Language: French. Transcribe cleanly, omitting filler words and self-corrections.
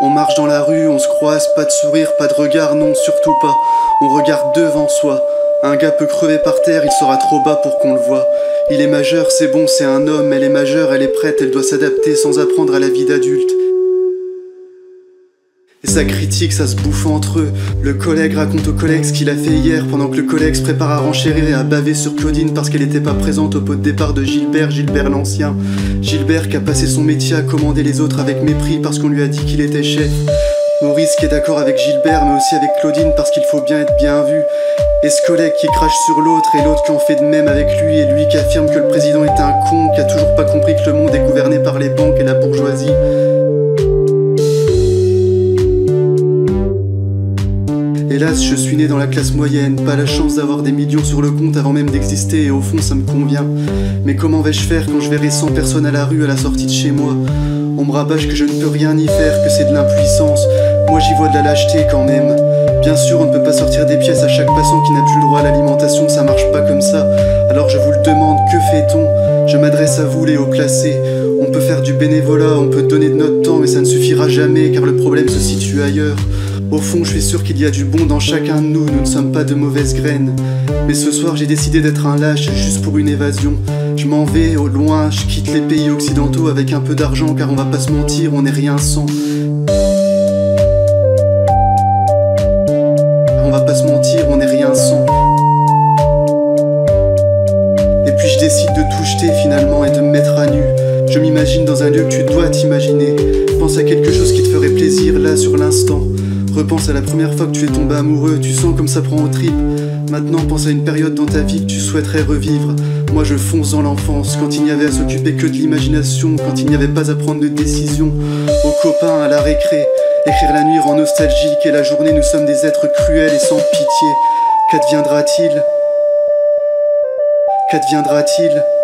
On marche dans la rue, on se croise, pas de sourire, pas de regard, non surtout pas. On regarde devant soi. Un gars peut crever par terre, il sera trop bas pour qu'on le voie. Il est majeur, c'est bon, c'est un homme, elle est majeure, elle est prête, elle doit s'adapter sans apprendre à la vie d'adulte. Et ça critique, ça se bouffe entre eux. Le collègue raconte au collègue ce qu'il a fait hier, pendant que le collègue se prépare à renchérir et à baver sur Claudine parce qu'elle était pas présente au pot de départ de Gilbert l'ancien. Gilbert qui a passé son métier à commander les autres avec mépris parce qu'on lui a dit qu'il était chef. Maurice qui est d'accord avec Gilbert mais aussi avec Claudine parce qu'il faut bien être bien vu. Et ce collègue qui crache sur l'autre et l'autre qui en fait de même avec lui, et lui qui affirme que le président est un con, qui a toujours pas compris que le monde est gouverné par les banques et la bourgeoisie. Hélas, je suis né dans la classe moyenne, pas la chance d'avoir des millions sur le compte avant même d'exister, et au fond ça me convient. Mais comment vais-je faire quand je verrai 100 personnes à la rue à la sortie de chez moi? On me rabâche que je ne peux rien y faire, que c'est de l'impuissance. Moi j'y vois de la lâcheté quand même. Bien sûr, on ne peut pas sortir des pièces à chaque passant qui n'a plus le droit à l'alimentation, ça marche pas comme ça. Alors je vous le demande, que fait-on? Je m'adresse à vous les hauts classés. On peut faire du bénévolat, on peut donner de notre temps, mais ça ne suffira jamais car le problème se situe ailleurs. Au fond, je suis sûr qu'il y a du bon dans chacun de nous, nous ne sommes pas de mauvaises graines. Mais ce soir, j'ai décidé d'être un lâche, juste pour une évasion. Je m'en vais au loin, je quitte les pays occidentaux avec un peu d'argent, car on va pas se mentir, on n'est rien sans. On va pas se mentir, on n'est rien sans. Et puis je décide de tout jeter finalement et de me mettre à nu. Je m'imagine dans un lieu que tu dois t'imaginer. Pense à quelque chose qui te ferait plaisir là sur l'instant. Repense à la première fois que tu es tombé amoureux, tu sens comme ça prend aux tripes. Maintenant pense à une période dans ta vie que tu souhaiterais revivre. Moi je fonce dans l'enfance, quand il n'y avait à s'occuper que de l'imagination, quand il n'y avait pas à prendre de décision. Aux copains, à la récré, écrire la nuit rend nostalgique et la journée nous sommes des êtres cruels et sans pitié. Qu'adviendra-t-il? Qu'adviendra-t-il?